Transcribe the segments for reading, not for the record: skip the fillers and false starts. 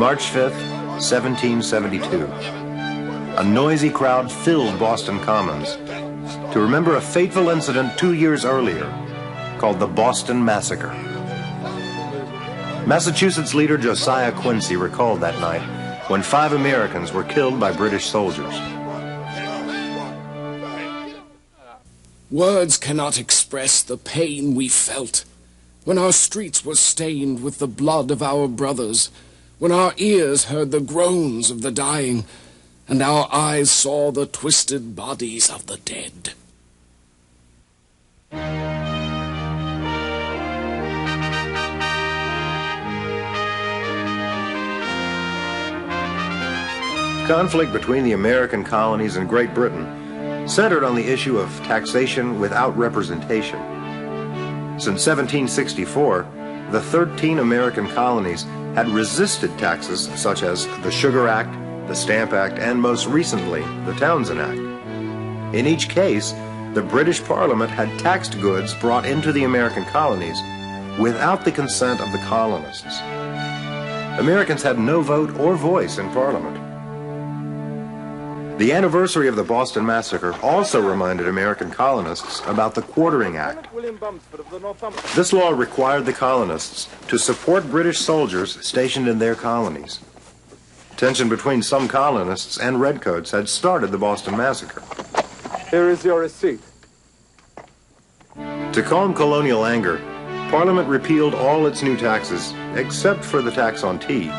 March 5th, 1772. A noisy crowd filled Boston Commons to remember a fateful incident 2 years earlier called the Boston Massacre. Massachusetts leader Josiah Quincy recalled that night when 5 Americans were killed by British soldiers. Words cannot express the pain we felt when our streets were stained with the blood of our brothers, when our ears heard the groans of the dying, and our eyes saw the twisted bodies of the dead. Conflict between the American colonies and Great Britain centered on the issue of taxation without representation. Since 1764, the 13 American colonies had resisted taxes such as the Sugar Act, the Stamp Act, and most recently, the Townshend Act. In each case, the British Parliament had taxed goods brought into the American colonies without the consent of the colonists. Americans had no vote or voice in Parliament. The anniversary of the Boston Massacre also reminded American colonists about the Quartering Act. This law required the colonists to support British soldiers stationed in their colonies. Tension between some colonists and redcoats had started the Boston Massacre. Here is your receipt. To calm colonial anger, Parliament repealed all its new taxes, except for the tax on tea.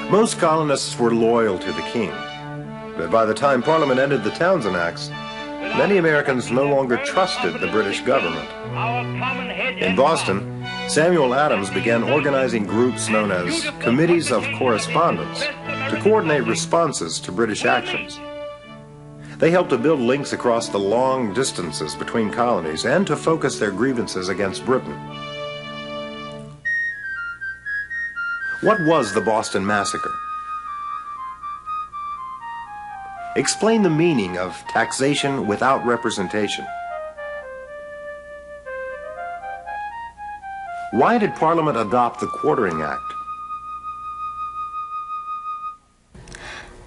Most colonists were loyal to the king. But by the time Parliament ended the Townshend Acts, many Americans no longer trusted the British government. In Boston, Samuel Adams began organizing groups known as Committees of Correspondence to coordinate responses to British actions. They helped to build links across the long distances between colonies and to focus their grievances against Britain. What was the Boston Massacre? Explain the meaning of taxation without representation. Why did Parliament adopt the Quartering Act?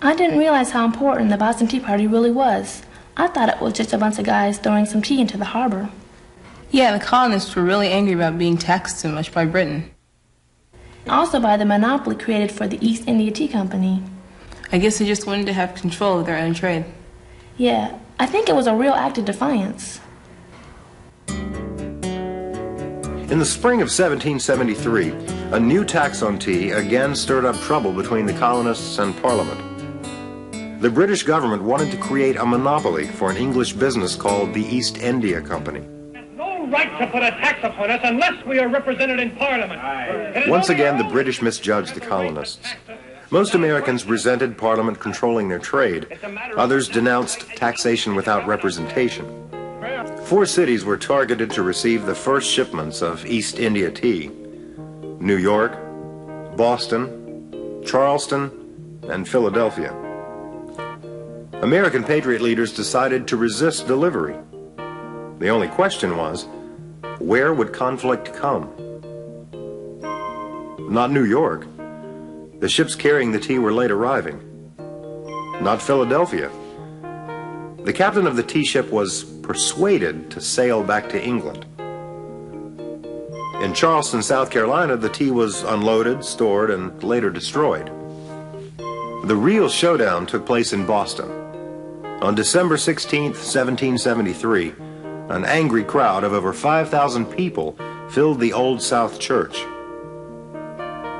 I didn't realize how important the Boston Tea Party really was. I thought it was just a bunch of guys throwing some tea into the harbor. Yeah, the colonists were really angry about being taxed so much by Britain. Also by the monopoly created for the East India Tea Company. I guess they just wanted to have control of their own trade. Yeah, I think it was a real act of defiance. In the spring of 1773, a new tax on tea again stirred up trouble between the colonists and Parliament. The British government wanted to create a monopoly for an English business called the East India Company. There's no right to put a tax upon us unless we are represented in Parliament. Once again, the British misjudged the colonists. Most Americans resented Parliament controlling their trade. Others denounced taxation without representation. 4 cities were targeted to receive the first shipments of East India tea: New York, Boston, Charleston, and Philadelphia. American patriot leaders decided to resist delivery. The only question was, where would conflict come? Not New York. The ships carrying the tea were late arriving. Not Philadelphia. The captain of the tea ship was persuaded to sail back to England. In Charleston, South Carolina, the tea was unloaded, stored, and later destroyed. The real showdown took place in Boston. On December 16, 1773, an angry crowd of over 5,000 people filled the Old South Church.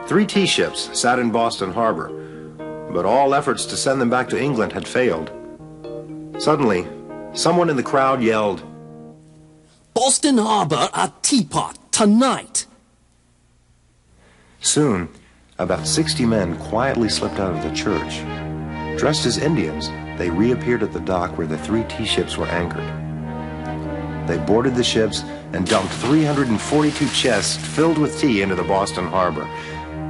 3 tea ships sat in Boston Harbor, but all efforts to send them back to England had failed. Suddenly, someone in the crowd yelled, "Boston Harbor a teapot tonight!" Soon, about 60 men quietly slipped out of the church. Dressed as Indians, they reappeared at the dock where the 3 tea ships were anchored. They boarded the ships and dumped 342 chests filled with tea into the Boston Harbor.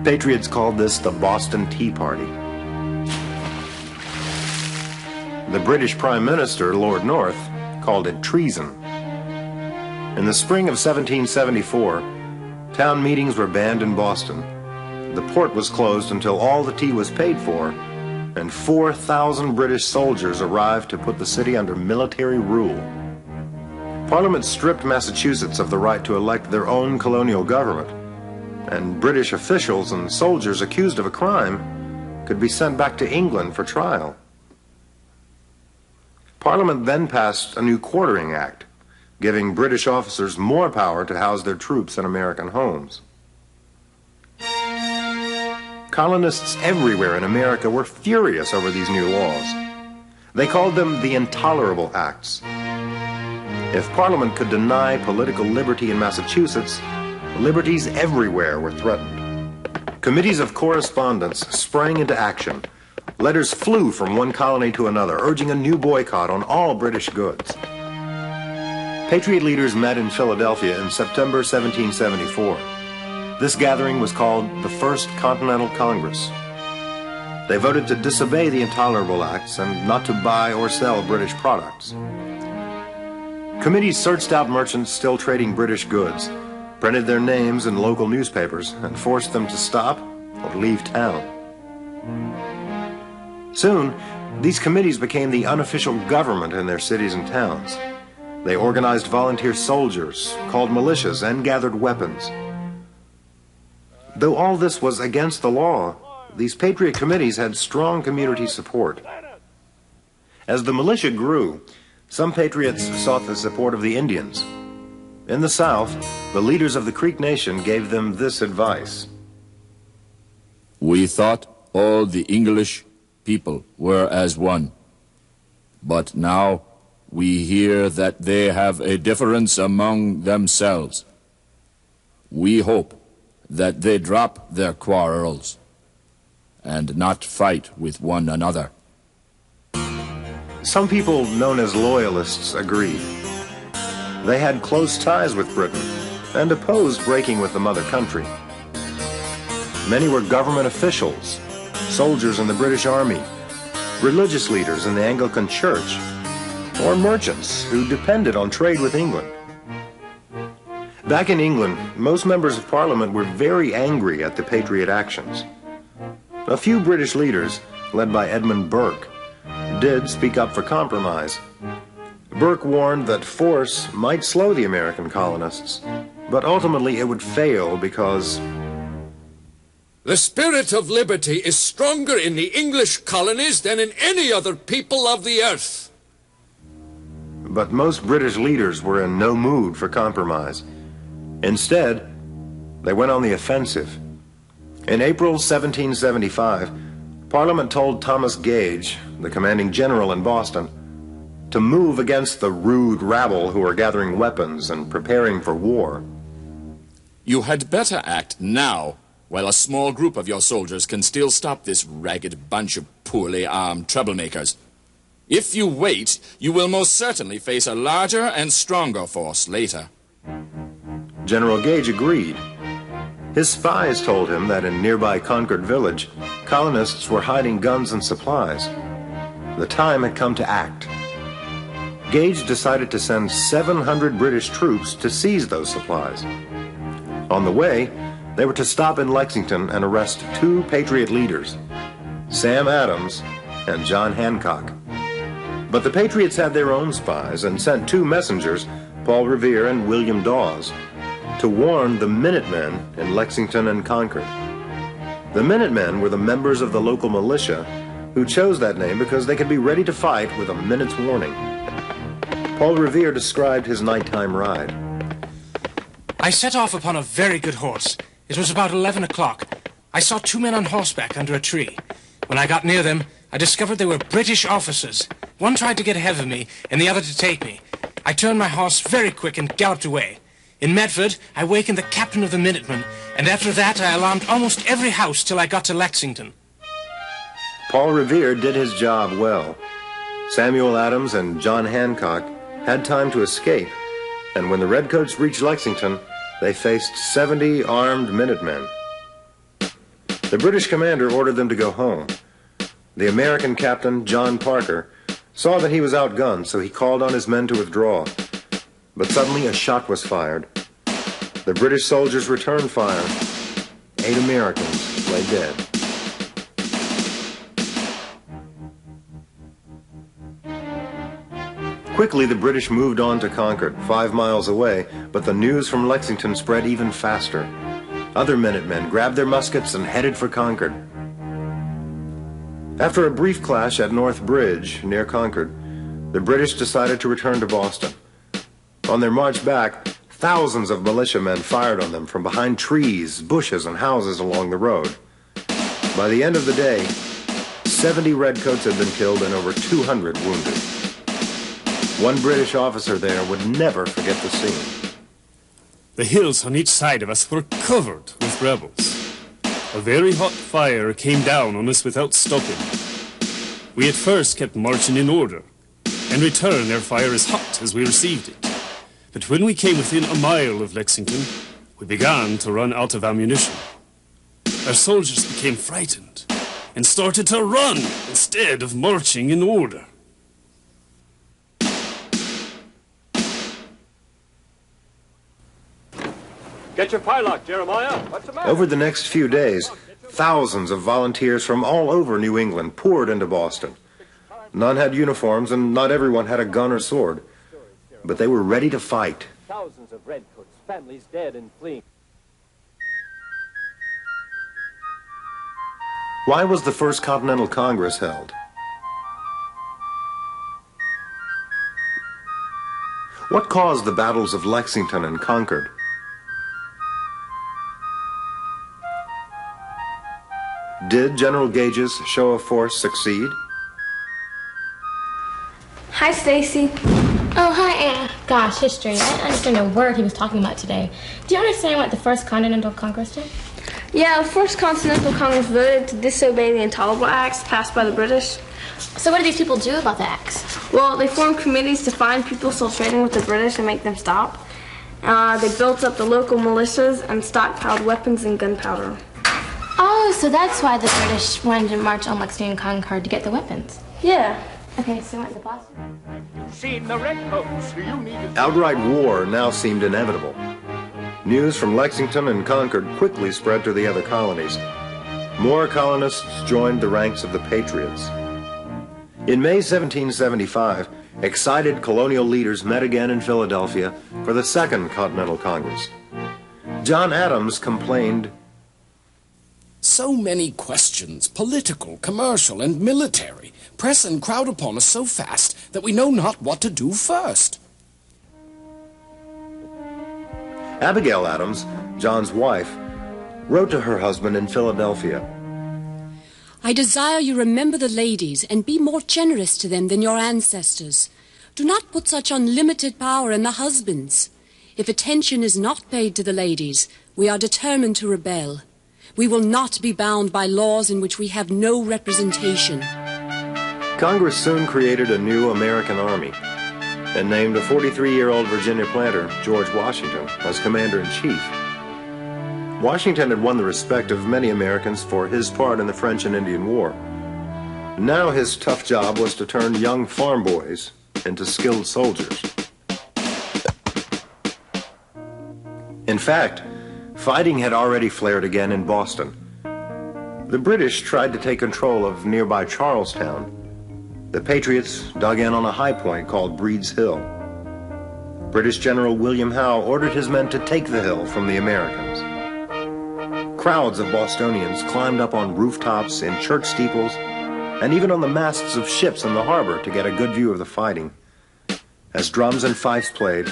Patriots called this the Boston Tea Party. The British Prime Minister, Lord North, called it treason. In the spring of 1774, town meetings were banned in Boston. the port was closed until all the tea was paid for, and 4,000 British soldiers arrived to put the city under military rule. Parliament stripped Massachusetts of the right to elect their own colonial government, and British officials and soldiers accused of a crime could be sent back to England for trial. Parliament then passed a new Quartering Act, giving British officers more power to house their troops in American homes. Colonists everywhere in America were furious over these new laws. They called them the Intolerable Acts. If Parliament could deny political liberty in Massachusetts, liberties everywhere were threatened. Committees of correspondence sprang into action. Letters flew from one colony to another, urging a new boycott on all British goods. Patriot leaders met in Philadelphia in September 1774. This gathering was called the First Continental Congress. They voted to disobey the Intolerable Acts and not to buy or sell British products. Committees searched out merchants still trading British goods, printed their names in local newspapers, and forced them to stop or leave town. Soon, these committees became the unofficial government in their cities and towns. They organized volunteer soldiers, called militias, and gathered weapons. Though all this was against the law, these patriot committees had strong community support. As the militia grew, some patriots sought the support of the Indians. In the South, the leaders of the Creek Nation gave them this advice. We thought all the English people were as one, but now we hear that they have a difference among themselves. We hope that they drop their quarrels and not fight with one another. Some people known as Loyalists agreed. They had close ties with Britain and opposed breaking with the mother country. Many were government officials, soldiers in the British Army, religious leaders in the Anglican Church, or merchants who depended on trade with England. Back in England, most members of Parliament were very angry at the Patriot actions. A few British leaders, led by Edmund Burke, did speak up for compromise. Burke warned that force might slow the American colonists, but ultimately it would fail because the spirit of liberty is stronger in the English colonies than in any other people of the earth. But most British leaders were in no mood for compromise. Instead, they went on the offensive. In April 1775, Parliament told Thomas Gage, the commanding general in Boston, to move against the rude rabble who were gathering weapons and preparing for war. You had better act now, while a small group of your soldiers can still stop this ragged bunch of poorly armed troublemakers. If you wait, you will most certainly face a larger and stronger force later. General Gage agreed. His spies told him that in nearby Concord village, colonists were hiding guns and supplies. The time had come to act. Gage decided to send 700 British troops to seize those supplies. On the way, they were to stop in Lexington and arrest two Patriot leaders, Sam Adams and John Hancock. But the Patriots had their own spies and sent two messengers, Paul Revere and William Dawes, to warn the Minutemen in Lexington and Concord. The Minutemen were the members of the local militia who chose that name because they could be ready to fight with a minute's warning. Paul Revere described his nighttime ride. I set off upon a very good horse. It was about 11 o'clock. I saw two men on horseback under a tree. When I got near them, I discovered they were British officers. One tried to get ahead of me, and the other to take me. I turned my horse very quick and galloped away. In Medford, I wakened the captain of the Minutemen, and after that I alarmed almost every house till I got to Lexington. Paul Revere did his job well. Samuel Adams and John Hancock had time to escape, and when the Redcoats reached Lexington, they faced 70 armed Minutemen. The British commander ordered them to go home. The American captain, John Parker, saw that he was outgunned, so he called on his men to withdraw. But suddenly a shot was fired. The British soldiers returned fire. 8 Americans lay dead. Quickly, the British moved on to Concord, 5 miles away, but the news from Lexington spread even faster. Other Minutemen grabbed their muskets and headed for Concord. After a brief clash at North Bridge, near Concord, the British decided to return to Boston. On their march back, thousands of militiamen fired on them from behind trees, bushes, and houses along the road. By the end of the day, 70 Redcoats had been killed and over 200 wounded. One British officer there would never forget the scene. The hills on each side of us were covered with rebels. A very hot fire came down on us without stopping. We at first kept marching in order. In return, their fire as hot as we received it. But when we came within a mile of Lexington, we began to run out of ammunition. Our soldiers became frightened and started to run instead of marching in order. Get your firelock, Jeremiah. What's the matter? Over the next few days, thousands of volunteers from all over New England poured into Boston. None had uniforms, and not everyone had a gun or sword. But they were ready to fight. Thousands of redcoats, families dead and fleeing. Why was the First Continental Congress held? What caused the battles of Lexington and Concord? Did General Gage's show of force succeed? Hi, Stacy. Oh, hi, Anna. Gosh, history. I didn't understand a word he was talking about today. Do you understand what the First Continental Congress did? Yeah, the First Continental Congress voted to disobey the Intolerable Acts passed by the British. So what did these people do about the acts? Well, they formed committees to find people still trading with the British and make them stop. They built up the local militias and stockpiled weapons and gunpowder. Oh, so that's why the British wanted to march on Lexington and Concord to get the weapons. Yeah. Okay, so went to Boston. Seen the redcoats. You need to... Outright war now seemed inevitable. News from Lexington and Concord quickly spread to the other colonies. More colonists joined the ranks of the Patriots. In May 1775, excited colonial leaders met again in Philadelphia for the Second Continental Congress. John Adams complained, "So many questions, political, commercial, and military, press and crowd upon us so fast that we know not what to do first." Abigail Adams, John's wife, wrote to her husband in Philadelphia. "I desire you remember the ladies and be more generous to them than your ancestors. Do not put such unlimited power in the husbands. If attention is not paid to the ladies, we are determined to rebel. We will not be bound by laws in which we have no representation." Congress soon created a new American army and named a 43-year-old Virginia planter, George Washington, as commander-in-chief. Washington had won the respect of many Americans for his part in the French and Indian War. Now his tough job was to turn young farm boys into skilled soldiers. In fact, fighting had already flared again in Boston. The British tried to take control of nearby Charlestown. The Patriots dug in on a high point called Breed's Hill. British General William Howe ordered his men to take the hill from the Americans. Crowds of Bostonians climbed up on rooftops, in church steeples, and even on the masts of ships in the harbor to get a good view of the fighting. As drums and fifes played,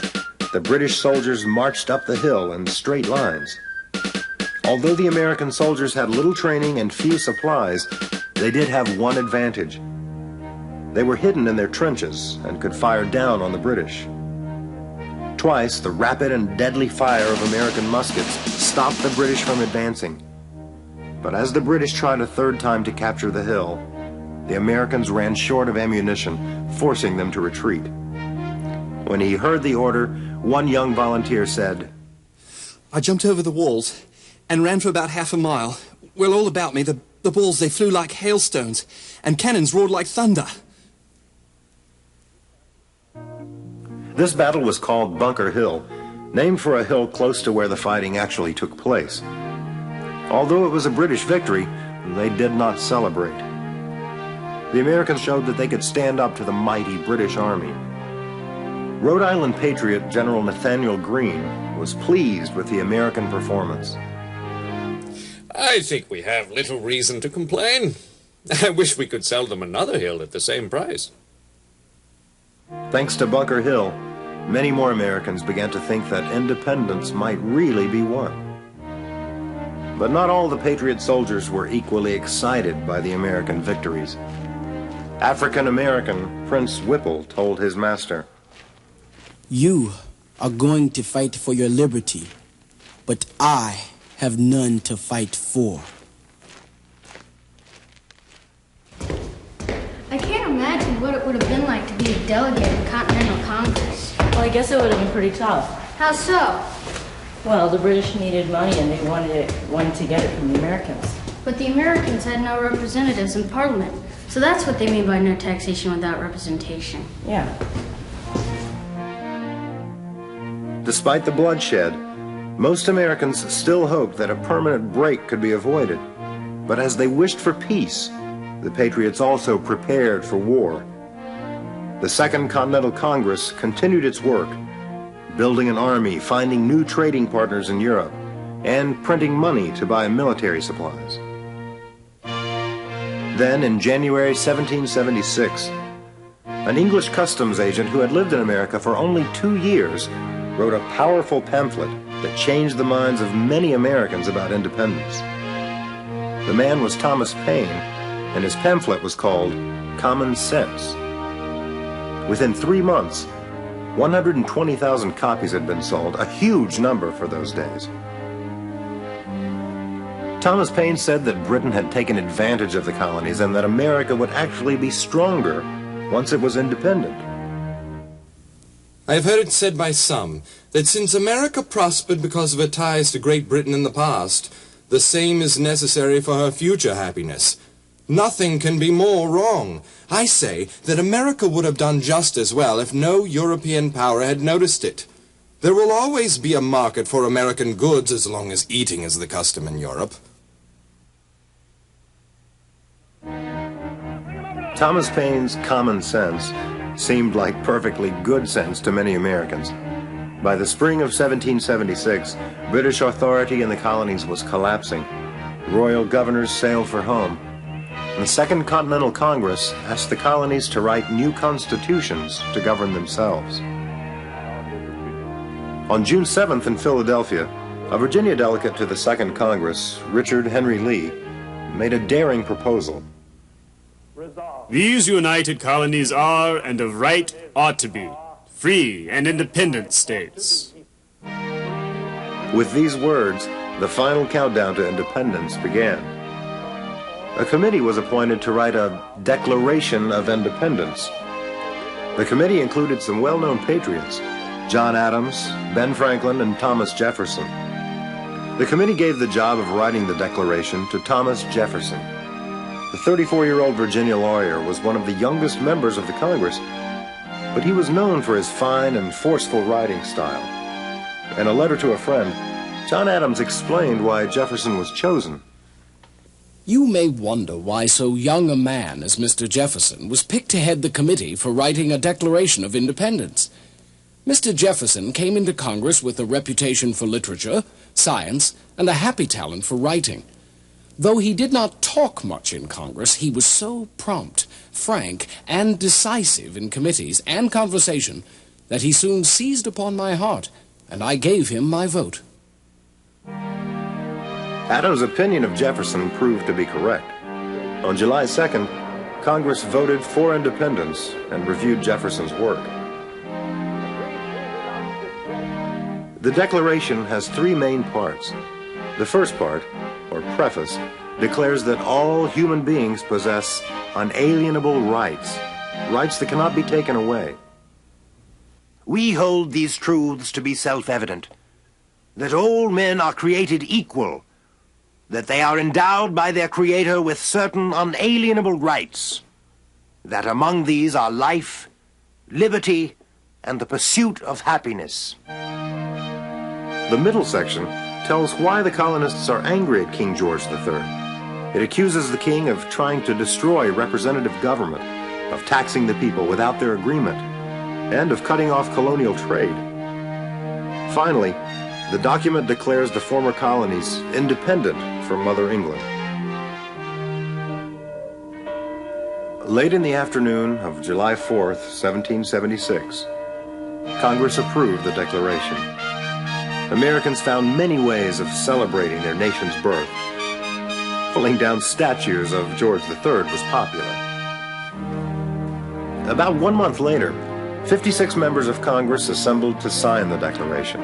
the British soldiers marched up the hill in straight lines. Although the American soldiers had little training and few supplies, they did have one advantage. They were hidden in their trenches and could fire down on the British. Twice, the rapid and deadly fire of American muskets stopped the British from advancing. But as the British tried a third time to capture the hill, the Americans ran short of ammunition, forcing them to retreat. When he heard the order, one young volunteer said, "I jumped over the walls and ran for about half a mile. Well, all about me, the balls, they flew like hailstones, and cannons roared like thunder." This battle was called Bunker Hill, named for a hill close to where the fighting actually took place. Although it was a British victory, they did not celebrate. The Americans showed that they could stand up to the mighty British Army. Rhode Island patriot General Nathaniel Greene was pleased with the American performance. I think we have little reason to complain. I wish we could sell them another hill at the same price. Thanks to Bunker Hill, many more Americans began to think that independence might really be won. But not all the Patriot soldiers were equally excited by the American victories. African-American Prince Whipple told his master, "You are going to fight for your liberty, but I have none to fight for." I can't imagine what it would have been like to be a delegate in Continental Congress. Well, I guess it would have been pretty tough. How so? Well, the British needed money and they wanted to get it from the Americans. But the Americans had no representatives in Parliament. So that's what they mean by no taxation without representation. Yeah. Despite the bloodshed, most Americans still hoped that a permanent break could be avoided. But as they wished for peace, the Patriots also prepared for war. The Second Continental Congress continued its work, building an army, finding new trading partners in Europe, and printing money to buy military supplies. Then, in January 1776, an English customs agent who had lived in America for only 2 years wrote a powerful pamphlet that changed the minds of many Americans about independence. The man was Thomas Paine, and his pamphlet was called Common Sense. Within 3 months, 120,000 copies had been sold, a huge number for those days. Thomas Paine said that Britain had taken advantage of the colonies and that America would actually be stronger once it was independent. I have heard it said by some that since America prospered because of her ties to Great Britain in the past, the same is necessary for her future happiness. Nothing can be more wrong. I say that America would have done just as well if no European power had noticed it. There will always be a market for American goods as long as eating is the custom in Europe. Thomas Paine's common sense seemed like perfectly good sense to many Americans. By the spring of 1776, British authority in the colonies was collapsing. Royal governors sailed for home. The Second Continental Congress asked the colonies to write new constitutions to govern themselves. On June 7th in Philadelphia, a Virginia delegate to the Second Congress, Richard Henry Lee, made a daring proposal. These united colonies are, and of right ought to be, free and independent states. With these words, the final countdown to independence began. A committee was appointed to write a Declaration of Independence. The committee included some well-known patriots, John Adams, Ben Franklin, and Thomas Jefferson. The committee gave the job of writing the Declaration to Thomas Jefferson. The 34-year-old Virginia lawyer was one of the youngest members of the Congress, but he was known for his fine and forceful writing style. In a letter to a friend, John Adams explained why Jefferson was chosen. You may wonder why so young a man as Mr. Jefferson was picked to head the committee for writing a Declaration of Independence. Mr. Jefferson came into Congress with a reputation for literature, science, and a happy talent for writing. Though he did not talk much in Congress, he was so prompt, frank, and decisive in committees and conversation that he soon seized upon my heart, and I gave him my vote. Adams' opinion of Jefferson proved to be correct. On July 2nd, Congress voted for independence and reviewed Jefferson's work. The Declaration has 3 main parts. The first part, or preface, declares that all human beings possess unalienable rights, rights that cannot be taken away. We hold these truths to be self-evident, that all men are created equal, that they are endowed by their Creator with certain unalienable rights, that among these are life, liberty, and the pursuit of happiness. The middle section tells why the colonists are angry at King George III. It accuses the king of trying to destroy representative government, of taxing the people without their agreement, and of cutting off colonial trade. Finally, the document declares the former colonies independent from Mother England. Late in the afternoon of July 4th, 1776, Congress approved the Declaration. Americans found many ways of celebrating their nation's birth. Pulling down statues of George III was popular. About 1 month later, 56 members of Congress assembled to sign the Declaration.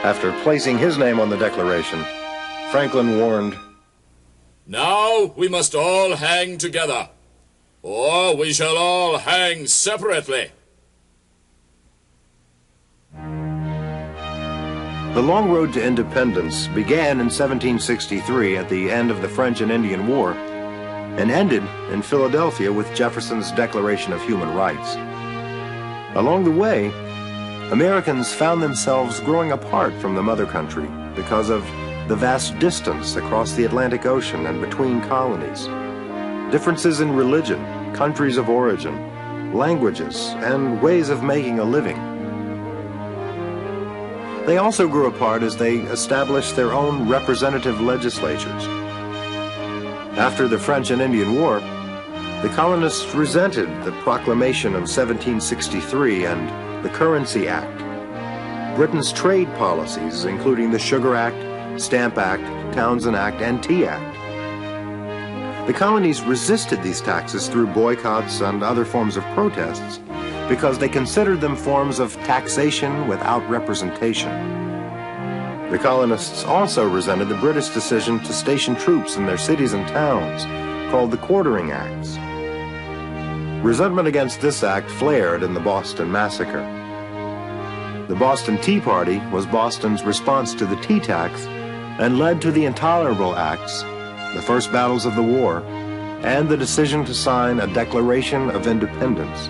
After placing his name on the Declaration, Franklin warned, "Now we must all hang together, or we shall all hang separately." The long road to independence began in 1763 at the end of the French and Indian War and ended in Philadelphia with Jefferson's Declaration of Human Rights. Along the way, Americans found themselves growing apart from the mother country because of the vast distance across the Atlantic Ocean and between colonies, differences in religion, countries of origin, languages, and ways of making a living. They also grew apart as they established their own representative legislatures. After the French and Indian War, the colonists resented the Proclamation of 1763 and the Currency Act, Britain's trade policies, including the Sugar Act, Stamp Act, Townshend Act, and Tea Act. The colonies resisted these taxes through boycotts and other forms of protests because they considered them forms of taxation without representation. The colonists also resented the British decision to station troops in their cities and towns, called the Quartering Acts. Resentment against this act flared in the Boston Massacre. The Boston Tea Party was Boston's response to the tea tax and led to the Intolerable Acts, the first battles of the war, and the decision to sign a Declaration of Independence.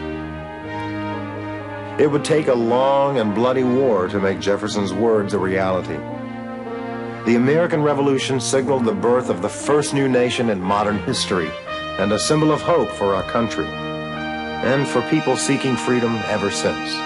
It would take a long and bloody war to make Jefferson's words a reality. The American Revolution signaled the birth of the first new nation in modern history and a symbol of hope for our country and for people seeking freedom ever since.